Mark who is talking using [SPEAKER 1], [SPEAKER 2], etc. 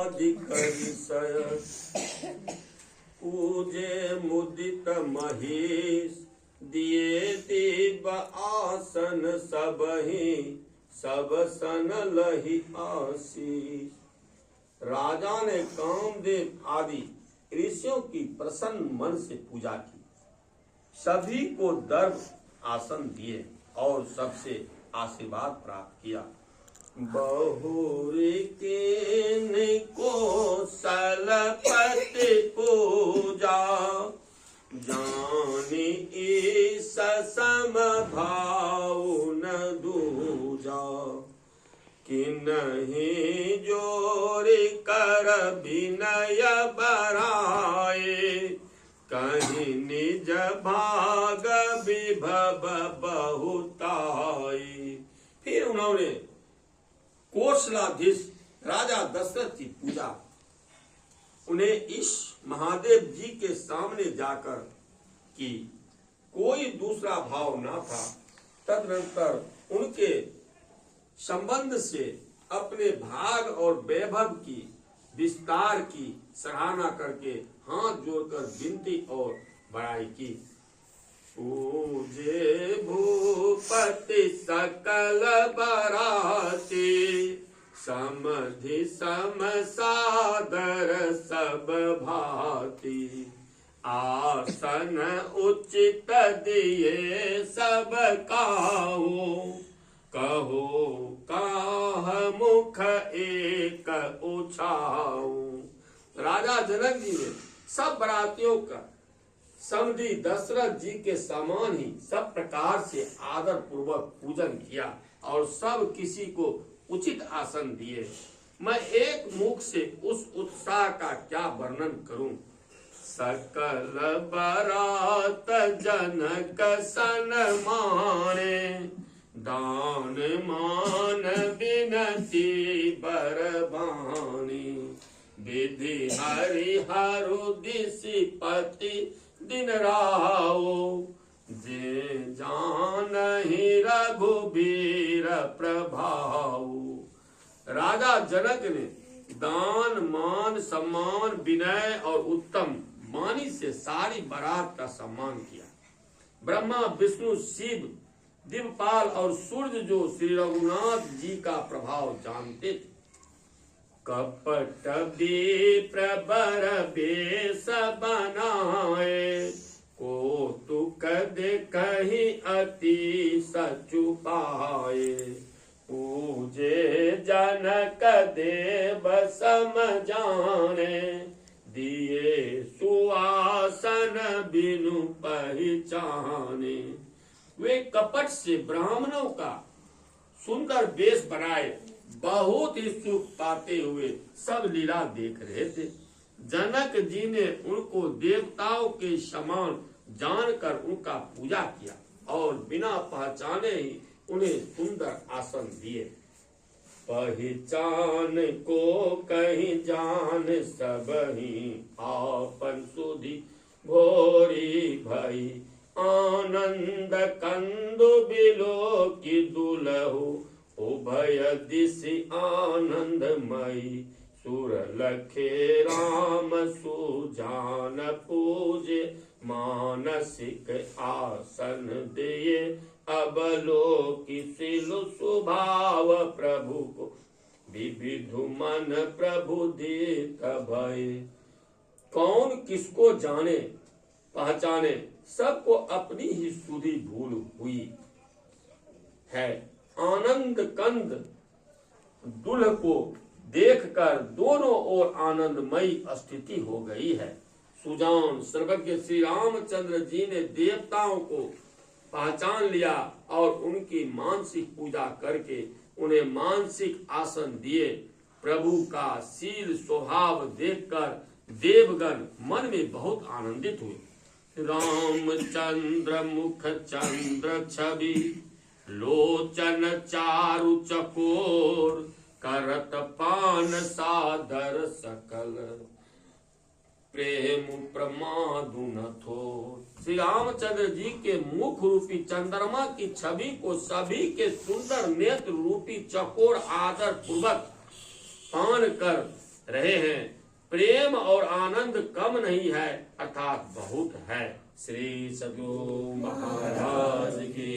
[SPEAKER 1] अधिक विषय, पूजे मुदित महेश, दिए देव आसन सबहि, सब सन लहि आशीष। राजा ने कामदेव आदि ऋषियों की प्रसन्न मन से पूजा की, सभी को दर्भ आसन दिए और सबसे आशीर्वाद प्राप्त किया। बहुरी के को सलपति पूजा, जानी ईस सम भाव न दूजा। कि नहीं जोरी कर विनय बराए, कहीं निज भाग विभव बहुताई। फिर उन्होंने कौशलाधीश राजा दशरथ की पूजा, उन्हें इस महादेव जी के सामने जाकर की, कोई दूसरा भाव ना था। तदनंतर उनके संबंध से अपने भाग और वैभव की विस्तार की सराहना करके हाथ जोड़कर विनती और बड़ाई की। पूजे भूपति सकल बराती, समधि सम सादर सब भांति। आसन उचित दिए सब काहू, कहो काह मुख एक उछाऊ। राजा जनक जी ने सब बरातियों का समधि दशरथ जी के समान ही सब प्रकार से आदर पूर्वक पूजन किया और सब किसी को उचित आसन दिए। मैं एक मुख से उस उत्साह का क्या वर्णन करूं। सकल बरात जनक सन माने, दान मान बिनती बरबानी। विधि हरिहरु दिशिपति दिन राओ, जे जानहि रघुबीर प्रभाव। राजा जनक ने दान मान सम्मान विनय और उत्तम वाणी से सारी बारात का सम्मान किया। ब्रह्मा विष्णु शिव दिवपाल और सूर्य जो श्री रघुनाथ जी का प्रभाव जानते थे। कपट प्रबर बेस बनाए, कौतुक देखहि अति सचु पाए। पूजे जनक देव सम जाने, दिए सुआसन बिनु पहचाने। वे कपट से ब्राह्मणों का सुंदर वेश बनाए, बहुत ही सुख पाते हुए सब लीला देख रहे थे। जनक जी ने उनको देवताओं के समान जानकर उनका पूजा किया और बिना पहचाने ही उन्हें सुंदर आसन दिए। पहचान को कहीं जान सबही, आपन सुधि भोरी भई। आनंद कंदु बिलो की दुलहु, उभय दिशि आनंदमयी। सुर लखे राम सुजान पूजे, मानसिक आसन दिए। अबलोकि सिलु स्वभाव प्रभु को, विविधु मन प्रभु दीत भय। कौन किसको जाने पहचाने, सबको अपनी ही सुधि भूल हुई है। आनंद कंद दुल्ह को देखकर दोनों ओर आनंदमयी स्थिति हो गई है। सुजान सर्वज्ञ श्री रामचंद्र जी ने देवताओं को पहचान लिया और उनकी मानसिक पूजा करके उन्हें मानसिक आसन दिए। प्रभु का शील स्वभाव देखकर देवगण मन में बहुत आनंदित हुए। रामचंद्र मुख चंद्र छवि, लोचन चारु चकोर। करत पान सादर सकल, प्रेम प्रमादु न थोर। श्री रामचंद्र जी के मुख रूपी चंद्रमा की छवि को सभी के सुंदर नेत्र रूपी चकोर आदर पूर्वक पान कर रहे हैं। प्रेम और आनंद कम नहीं है अर्थात बहुत है। श्री सद्गुरु महाराज की